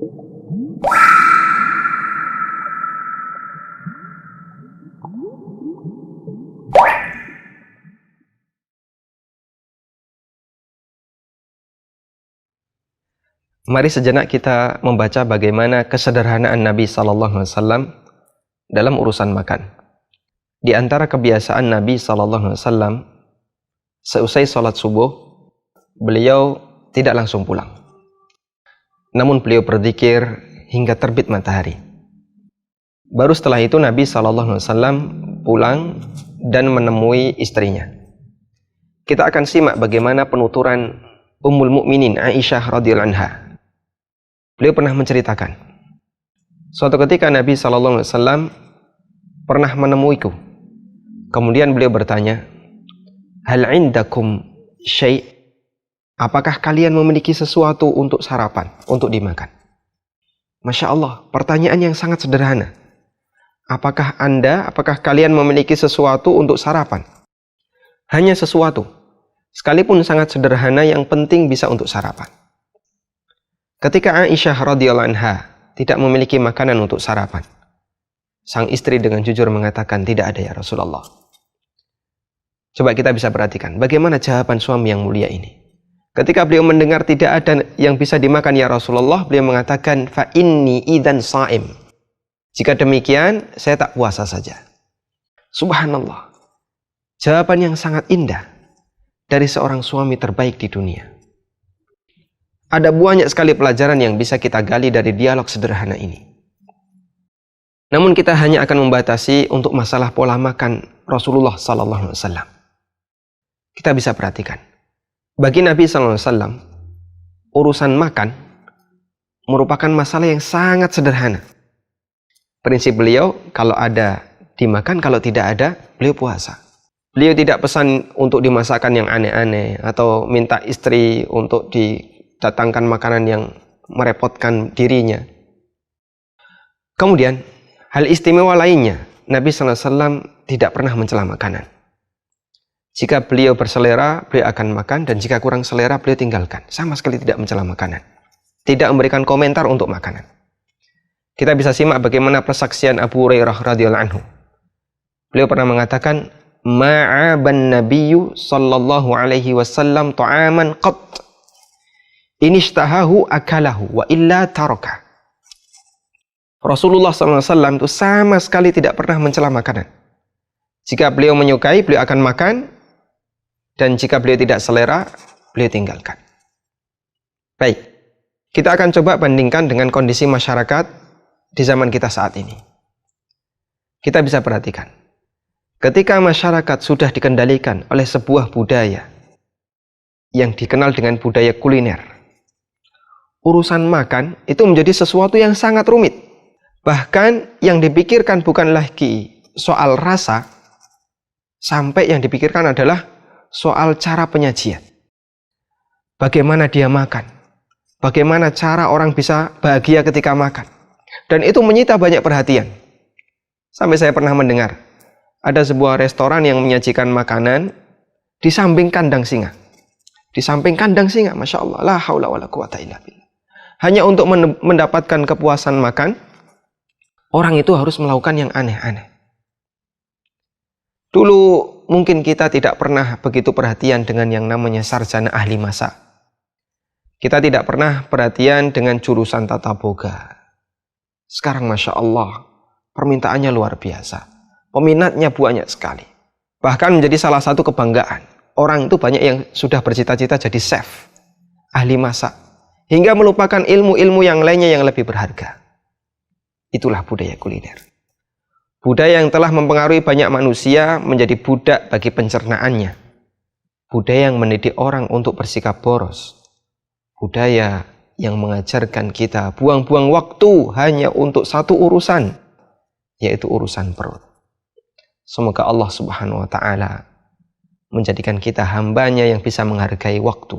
Mari sejenak kita membaca bagaimana kesederhanaan Nabi SAW dalam urusan makan. Di antara kebiasaan Nabi SAW, seusai sholat subuh, beliau tidak langsung pulang. Namun beliau berzikir hingga terbit matahari. Baru setelah itu Nabi SAW pulang dan menemui istrinya. Kita akan simak bagaimana penuturan Ummul Mukminin Aisyah radhiyallahu anha. Beliau pernah menceritakan, suatu ketika Nabi SAW pernah menemuiku. Kemudian beliau bertanya, hal indakum syai'? Apakah kalian memiliki sesuatu untuk sarapan, untuk dimakan? Masya Allah, pertanyaan yang sangat sederhana. Apakah kalian memiliki sesuatu untuk sarapan? Hanya sesuatu, sekalipun sangat sederhana, yang penting bisa untuk sarapan. Ketika Aisyah radhiyallahu anha tidak memiliki makanan untuk sarapan, sang istri dengan jujur mengatakan, tidak ada ya Rasulullah. Coba kita bisa perhatikan bagaimana jawaban suami yang mulia ini. Ketika beliau mendengar tidak ada yang bisa dimakan ya Rasulullah, beliau mengatakan, fa inni idzan shaim. Jika demikian, saya tak puasa saja. Subhanallah. Jawaban yang sangat indah dari seorang suami terbaik di dunia. Ada banyak sekali pelajaran yang bisa kita gali dari dialog sederhana ini. Namun kita hanya akan membatasi untuk masalah pola makan Rasulullah SAW. Kita bisa perhatikan. Bagi Nabi SAW, urusan makan merupakan masalah yang sangat sederhana. Prinsip beliau, kalau ada dimakan, kalau tidak ada, beliau puasa. Beliau tidak pesan untuk dimasakkan yang aneh-aneh, atau minta istri untuk didatangkan makanan yang merepotkan dirinya. Kemudian, hal istimewa lainnya, Nabi SAW tidak pernah mencela makanan. Jika beliau berselera, beliau akan makan, dan jika kurang selera, beliau tinggalkan. Sama sekali tidak mencela makanan. Tidak memberikan komentar untuk makanan. Kita bisa simak bagaimana persaksian Abu Hurairah radhiyallahu anhu. Beliau pernah mengatakan, ma'aban nabiyyu sallallahu alaihi wasallam ta'aman qat. Inishtahahu akalahu wa illa taraka. Rasulullah SAW itu sama sekali tidak pernah mencela makanan. Jika beliau menyukai, beliau akan makan. Dan jika beliau tidak selera, beliau tinggalkan. Baik, kita akan coba bandingkan dengan kondisi masyarakat di zaman kita saat ini. Kita bisa perhatikan. Ketika masyarakat sudah dikendalikan oleh sebuah budaya yang dikenal dengan budaya kuliner, urusan makan itu menjadi sesuatu yang sangat rumit. Bahkan yang dipikirkan bukan lagi soal rasa, sampai yang dipikirkan adalah soal cara penyajian. Bagaimana dia makan? Bagaimana cara orang bisa bahagia ketika makan? Dan itu menyita banyak perhatian. Sampai saya pernah mendengar, ada sebuah restoran yang menyajikan makanan di samping kandang singa. Di samping kandang singa, Masya Allah, la haula wa la quwata illa billah. Hanya untuk mendapatkan kepuasan makan, orang itu harus melakukan yang aneh-aneh. Dulu mungkin kita tidak pernah begitu perhatian dengan yang namanya sarjana ahli masak. Kita tidak pernah perhatian dengan jurusan tata boga. Sekarang Masya Allah, permintaannya luar biasa. Peminatnya banyak sekali. Bahkan menjadi salah satu kebanggaan. Orang itu banyak yang sudah bercita-cita jadi chef, ahli masak. Hingga melupakan ilmu-ilmu yang lainnya yang lebih berharga. Itulah budaya kuliner. Budaya yang telah mempengaruhi banyak manusia menjadi budak bagi pencernaannya. Budaya yang mendidik orang untuk bersikap boros. Budaya yang mengajarkan kita buang-buang waktu hanya untuk satu urusan, yaitu urusan perut. Semoga Allah Subhanahu wa ta'ala menjadikan kita hambanya yang bisa menghargai waktu.